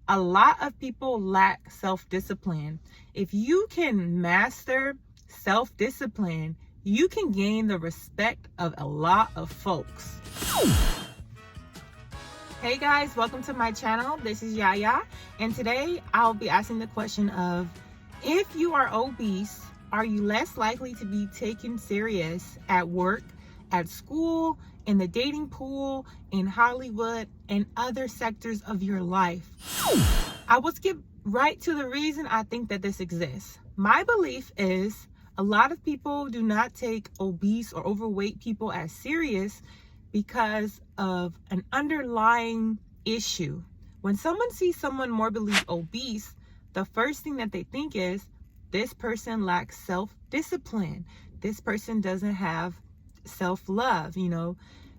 A lot of people lack self-discipline. If you can master self-discipline, you can gain the respect of a lot of folks. Hey guys, welcome to my channel. This is Yaya, and today I'll be asking the question of, if you are obese, are you less likely to be taken serious at work, at school, in the dating pool, in Hollywood, and other sectors of your life? I will skip right to the reason I think that this exists. My belief is a lot of people do not take obese or overweight people as serious because of an underlying issue. When someone sees someone morbidly obese, the first thing that they think is, this person lacks self-discipline. This person doesn't have self-love,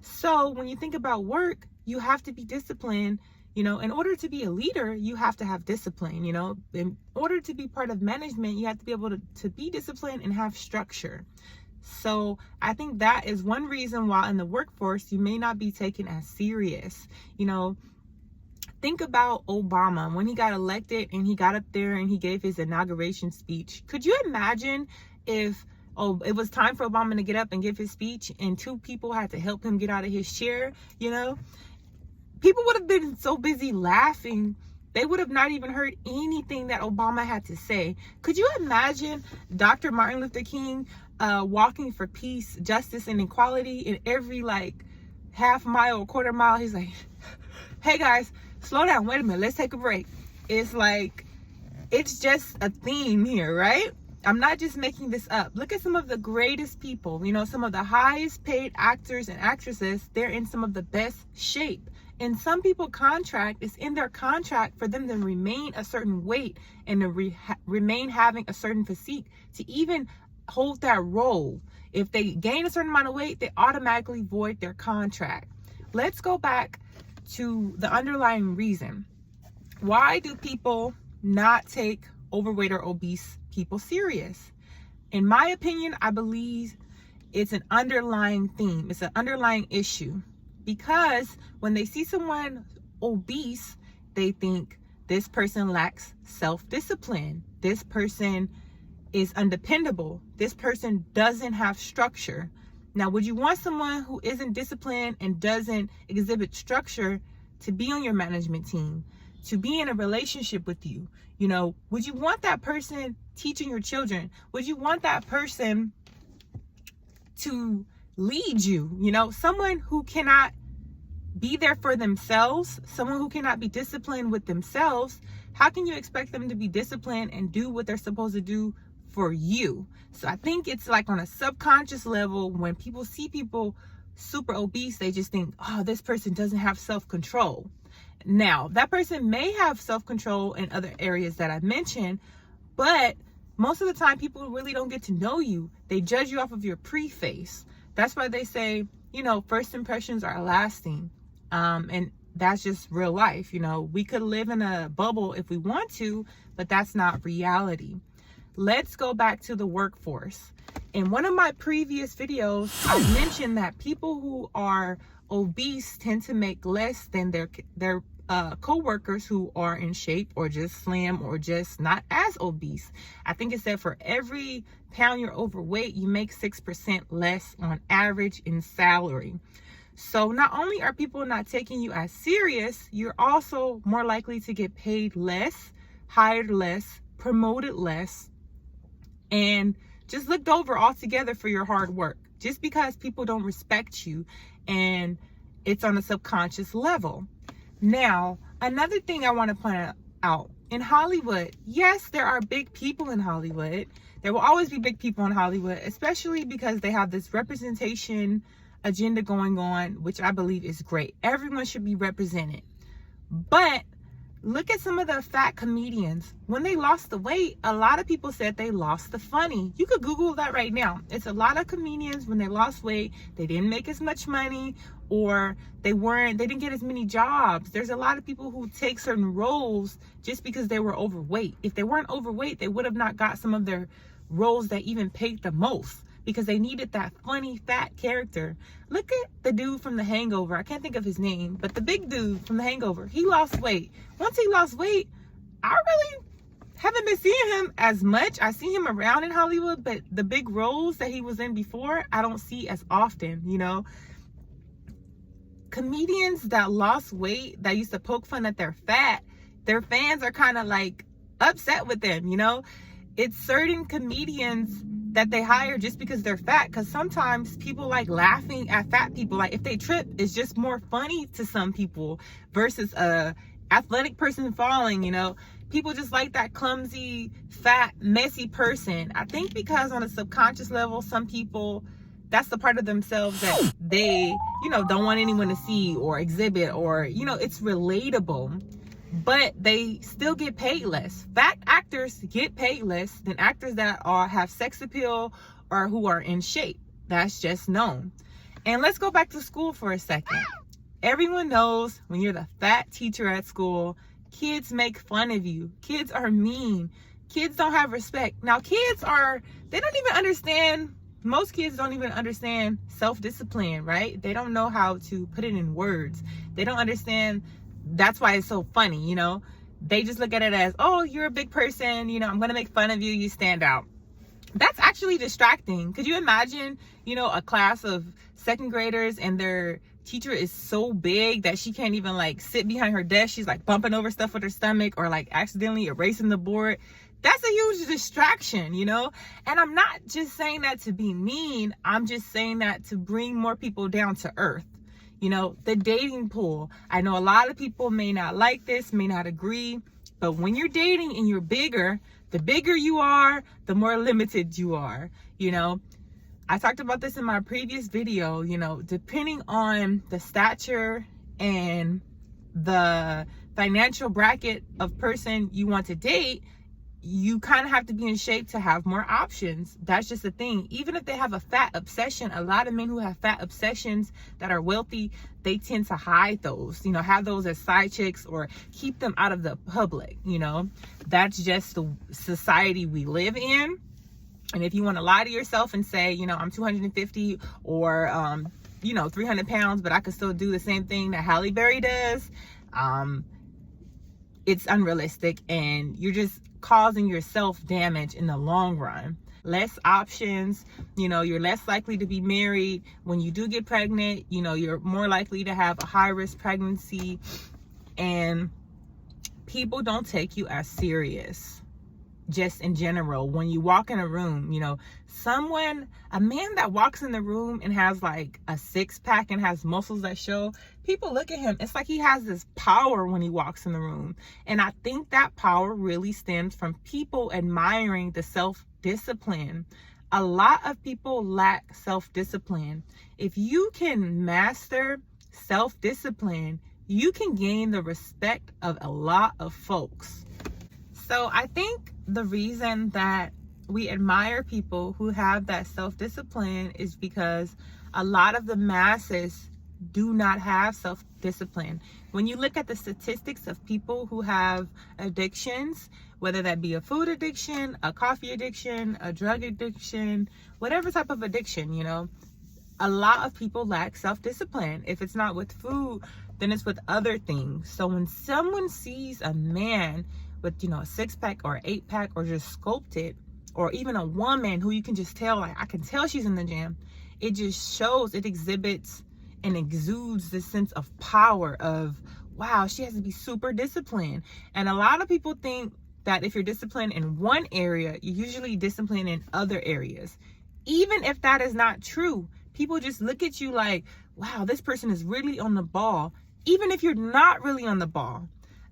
So when you think about work, you have to be disciplined. In order to be a leader, you have to have discipline. In order to be part of management, you have to be able to be disciplined and have structure. So I think that is one reason why in the workforce, you may not be taken as serious. Think about Obama when he got elected and he got up there and he gave his inauguration speech. Could you imagine if it was time for Obama to get up and give his speech and two people had to help him get out of his chair? People would have been so busy laughing, they would have not even heard anything that Obama had to say. Could you imagine Dr. Martin Luther King walking for peace, justice, and equality, in every half mile or quarter mile, he's like, hey guys, slow down, wait a minute, let's take a break. It's just a theme here, right? I'm not just making this up. Look at some of the greatest people, some of the highest paid actors and actresses, they're in some of the best shape. And some people it's in their contract for them to remain a certain weight and to remain having a certain physique to even hold that role. If they gain a certain amount of weight, they automatically void their contract. Let's go back to the underlying reason. Why do people not take overweight or obese people serious? In my opinion, I believe it's an underlying theme. It's an underlying issue. Because when they see someone obese, they think this person lacks self-discipline. This person is undependable. This person doesn't have structure. Now, would you want someone who isn't disciplined and doesn't exhibit structure to be on your management team, to be in a relationship with you? Would you want that person teaching your children? Would you want that person to lead you? Someone who cannot be there for themselves, someone who cannot be disciplined with themselves, how can you expect them to be disciplined and do what they're supposed to do for you? So I think it's on a subconscious level, when people see people super obese, they just think, oh, this person doesn't have self-control. Now, that person may have self-control in other areas that I mentioned, but most of the time people really don't get to know you. They judge you off of your preface. That's why they say, first impressions are lasting. And that's just real life. We could live in a bubble if we want to, but that's not reality. Let's go back to the workforce. In one of my previous videos, I mentioned that people who are obese tend to make less than their co-workers who are in shape or just slim or just not as obese. I think it said for every pound you're overweight, you make 6% less on average in salary. So not only are people not taking you as serious, you're also more likely to get paid less, hired less, promoted less, and just looked over altogether for your hard work, just because people don't respect you, and it's on a subconscious level. Now, another thing I want to point out, in Hollywood, yes, there are big people in Hollywood. There will always be big people in Hollywood, especially because they have this representation agenda going on, which I believe is great. Everyone should be represented. But look at some of the fat comedians. When they lost the weight, a lot of people said they lost the funny. You could Google that right now. It's a lot of comedians, when they lost weight, they didn't make as much money, or they didn't get as many jobs. There's a lot of people who take certain roles just because they were overweight. If they weren't overweight, they would have not got some of their roles that even paid the most. because they needed that funny fat character. Look at the dude from The Hangover. I can't think of his name, but the big dude from The Hangover, he lost weight. Once he lost weight, I really haven't been seeing him as much. I see him around in Hollywood, but the big roles that he was in before, I don't see as often, you know. Comedians that lost weight, that used to poke fun that they're fat, their fans are kind of like upset with them, you know. It's certain comedians that they hire just because they're fat, because sometimes people like laughing at fat people. Like if they trip, it's just more funny to some people versus a athletic person falling, you know. People just like that clumsy, fat, messy person. I think because on a subconscious level, some people, that's the part of themselves that they, you know, don't want anyone to see or exhibit, or, you know, it's relatable, but they still get paid less. Fat actors get paid less than actors that have sex appeal or who are in shape. That's just known. And let's go back to school for a second. Everyone knows when you're the fat teacher at school, kids make fun of you. Kids are mean. Kids don't have respect. Now, they don't even understand. Most kids don't even understand self-discipline, right? They don't know how to put it in words. They don't understand. That's why it's so funny, you know. They just look at it as, oh, you're a big person, you know, I'm gonna make fun of you, you stand out. That's actually distracting. Could you imagine, you know, a class of second graders and their teacher is so big that she can't even like sit behind her desk. She's like bumping over stuff with her stomach or like accidentally erasing the board. That's a huge distraction, you know? And I'm not just saying that to be mean. I'm just saying that to bring more people down to earth. You know, the dating pool. I know a lot of people may not like this, may not agree, but when you're dating and you're bigger, the bigger you are, the more limited you are, you know? I talked about this in my previous video, you know, depending on the stature and the financial bracket of person you want to date, you kind of have to be in shape to have more options. That's just the thing. Even if they have a fat obsession, a lot of men who have fat obsessions that are wealthy, they tend to hide those, you know, have those as side chicks or keep them out of the public, you know. That's just the society we live in. And if you want to lie to yourself and say, you know, I'm 250 or, you know, 300 pounds, but I could still do the same thing that Halle Berry does, it's unrealistic, and you're just causing yourself damage in the long run. Less options, you know, you're less likely to be married. When you do get pregnant, you know, you're more likely to have a high-risk pregnancy, and people don't take you as serious. Just in general, when you walk in a room, you know, a man that walks in the room and has like a six-pack and has muscles that show, people look at him, it's like he has this power when he walks in the room. And I think that power really stems from people admiring the self-discipline. A lot of people lack self-discipline. If you can master self-discipline, you can gain the respect of a lot of folks. So I think the reason that we admire people who have that self-discipline is because a lot of the masses do not have self-discipline. When you look at the statistics of people who have addictions, whether that be a food addiction, a coffee addiction, a drug addiction, whatever type of addiction, you know, a lot of people lack self-discipline. If it's not with food, then it's with other things. So when someone sees a man with, you know, a six-pack or 8-pack or just sculpted, or even a woman who you can just tell, like, I can tell she's in the gym, it just shows, it exhibits and exudes this sense of power of, wow, she has to be super disciplined. And a lot of people think that if you're disciplined in one area, you're usually disciplined in other areas. Even if that is not true, people just look at you like, wow, this person is really on the ball, even if you're not really on the ball.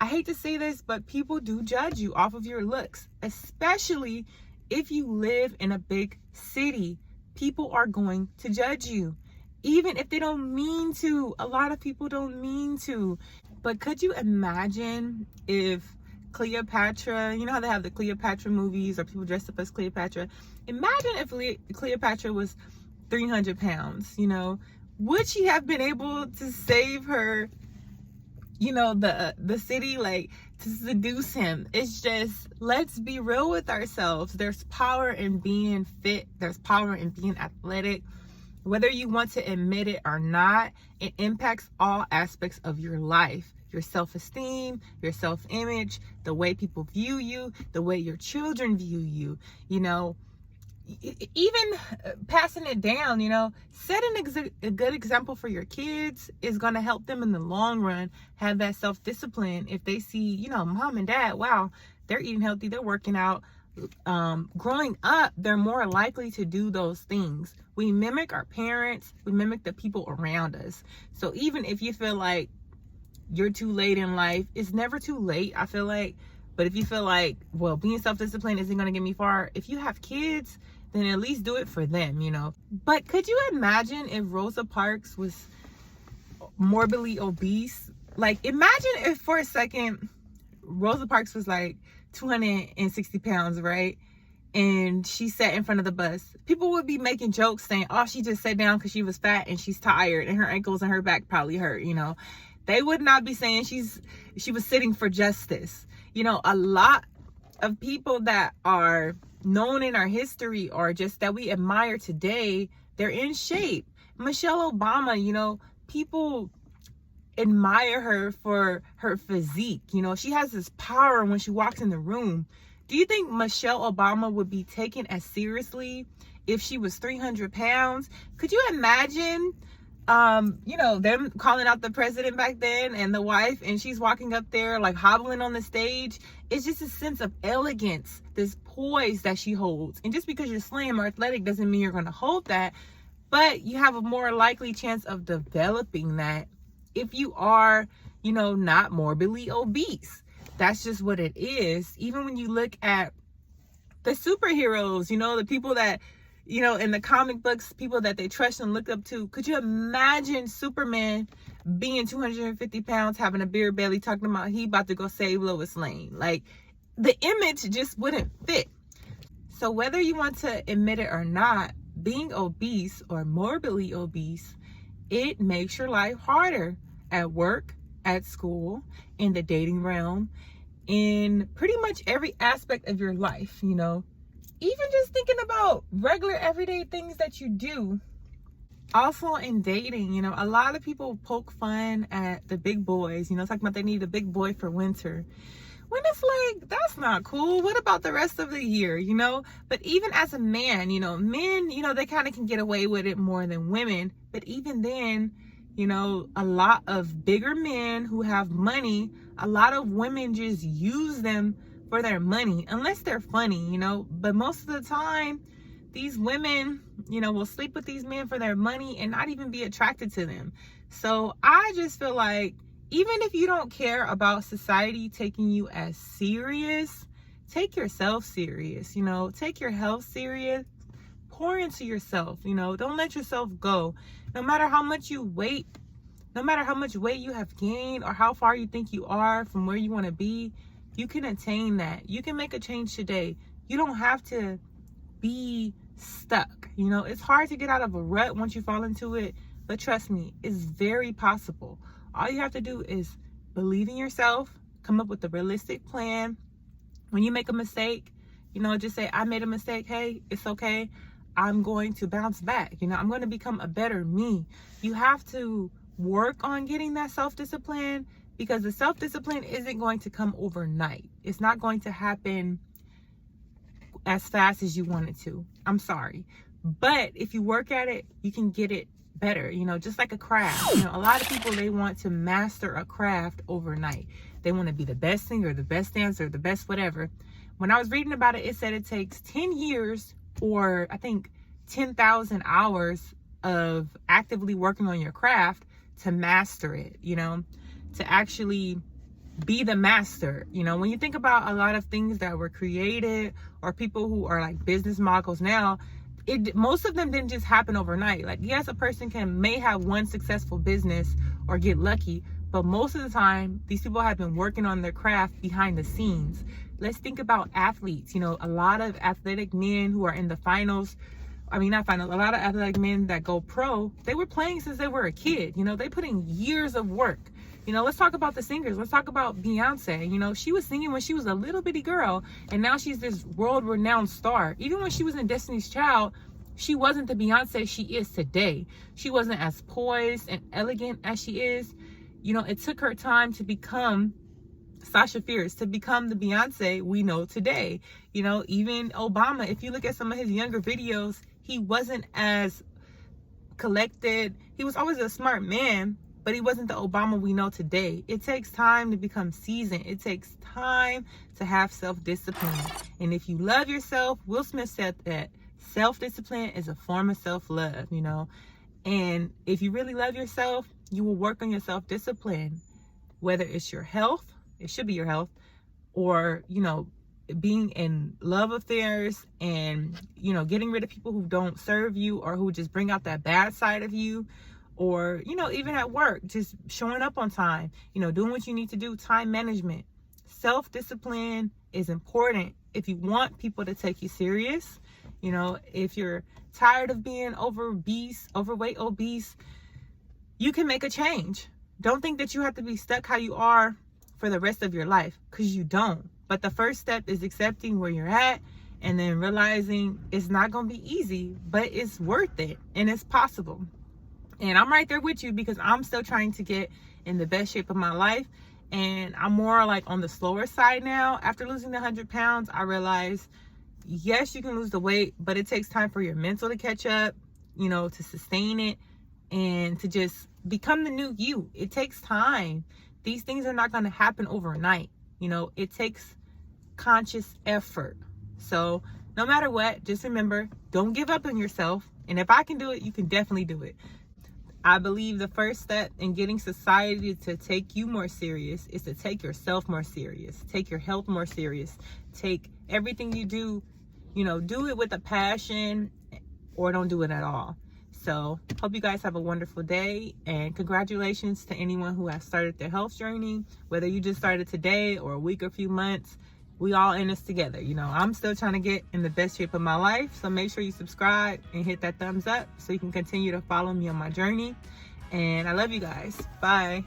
I hate to say this, but people do judge you off of your looks, especially if you live in a big city. People are going to judge you, even if they don't mean to. A lot of people don't mean to. But could you imagine if Cleopatra, you know how they have the Cleopatra movies or people dressed up as Cleopatra? Imagine if Cleopatra was 300 pounds, you know, would she have been able to save her, the city, like, to seduce him. It's just, let's be real with ourselves. There's power in being fit. There's power in being athletic. Whether you want to admit it or not, it impacts all aspects of your life. Your self-esteem, your self-image, the way people view you, the way your children view you, even passing it down, setting a good example for your kids is going to help them in the long run have that self-discipline. If they see, mom and dad, wow, they're eating healthy, they're working out. Growing up, they're more likely to do those things. We mimic our parents, we mimic the people around us. So even if you feel like you're too late in life, it's never too late, I feel like. But if you feel like, well, being self-disciplined isn't going to get me far, if you have kids, then at least do it for them, But could you imagine if Rosa Parks was morbidly obese? Like, imagine if for a second Rosa Parks was like 260 pounds, right? And she sat in front of the bus. People would be making jokes saying, oh, she just sat down because she was fat and she's tired and her ankles and her back probably hurt, They would not be saying she was sitting for justice. A lot of people that are known in our history or just that we admire today, they're in shape. Michelle Obama, people admire her for her physique. She has this power when she walks in the room. Do you think Michelle Obama would be taken as seriously if she was 300 pounds? Could you imagine them calling out the president back then and the wife, and she's walking up there like hobbling on the stage? It's just a sense of elegance, this poise that she holds. And just because you're slim or athletic doesn't mean you're going to hold that, but you have a more likely chance of developing that if you are, not morbidly obese. That's just what it is. Even when you look at the superheroes, the people that, in the comic books, people that they trust and look up to. Could you imagine Superman being 250 pounds, having a beer belly, talking about he about to go save Lois Lane? Like, the image just wouldn't fit. So whether you want to admit it or not, being obese or morbidly obese, it makes your life harder at work, at school, in the dating realm, in pretty much every aspect of your life, Even just thinking about regular everyday things that you do. Also in dating, a lot of people poke fun at the big boys, talking about they need a big boy for winter. When it's like, that's not cool. What about the rest of the year, But even as a man, men, they kind of can get away with it more than women. But even then, a lot of bigger men who have money, a lot of women just use them for their money, unless they're funny, but most of the time these women, will sleep with these men for their money and not even be attracted to them. So I just feel like, even if you don't care about society taking you as serious, take yourself serious, take your health serious, pour into yourself, don't let yourself go. No matter how much you weight, no matter how much weight you have gained or how far you think you are from where you want to be, you can attain that. You can make a change today. You don't have to be stuck. It's hard to get out of a rut once you fall into it, but trust me, it's very possible. All you have to do is believe in yourself, come up with a realistic plan. When you make a mistake, just say, I made a mistake. Hey, it's okay. I'm going to bounce back. I'm going to become a better me. You have to work on getting that self-discipline, because the self-discipline isn't going to come overnight. It's not going to happen as fast as you want it to. I'm sorry. But if you work at it, you can get it better, just like a craft. A lot of people, they want to master a craft overnight. They want to be the best singer, the best dancer, the best whatever. When I was reading about it, it said it takes 10 years or I think 10,000 hours of actively working on your craft to master it, to actually be the master. When you think about a lot of things that were created or people who are like business moguls now, most of them didn't just happen overnight. Like, yes, a person may have one successful business or get lucky, but most of the time, these people have been working on their craft behind the scenes. Let's think about athletes. A lot of athletic men who are in the finals, not finals, a lot of athletic men that go pro, they were playing since they were a kid. They put in years of work You know, let's talk about the singers. Let's talk about Beyonce. You know, she was singing when she was a little bitty girl, and now she's this world-renowned star. Even when she was in Destiny's Child, she wasn't the Beyonce she is today. She wasn't as poised and elegant as she is. You know, it took her time to become Sasha Fierce, to become the Beyonce we know today. You know, even Obama, if you look at some of his younger videos, he wasn't as collected. He was always a smart man, but he wasn't the Obama we know today. It takes time to become seasoned. It takes time to have self-discipline. And if you love yourself, Will Smith said that self-discipline is a form of self-love, you know. And if you really love yourself, you will work on your self-discipline, whether it's your health, it should be your health, or, you know, being in love affairs and, you know, getting rid of people who don't serve you or who just bring out that bad side of you, or, you know, even at work, just showing up on time, you know, doing what you need to do, time management. Self-discipline is important if you want people to take you serious. You know, if you're tired of being overweight, obese, you can make a change. Don't think that you have to be stuck how you are for the rest of your life, because you don't. But the first step is accepting where you're at and then realizing it's not going to be easy, but it's worth it and it's possible. And I'm right there with you, because I'm still trying to get in the best shape of my life. And I'm more like on the slower side now. After losing the 100 pounds, I realized, yes, you can lose the weight, but it takes time for your mental to catch up, you know, to sustain it and to just become the new you. It takes time. These things are not going to happen overnight. You know, it takes conscious effort. So no matter what, just remember, don't give up on yourself. And if I can do it, you can definitely do it. I believe the first step in getting society to take you more serious is to take yourself more serious. Take your health more serious. Take everything you do, you know, do it with a passion, or don't do it at all. So hope you guys have a wonderful day, and congratulations to anyone who has started their health journey, whether you just started today or a week or a few months. We all in this together. You know, I'm still trying to get in the best shape of my life. So make sure you subscribe and hit that thumbs up so you can continue to follow me on my journey. And I love you guys. Bye.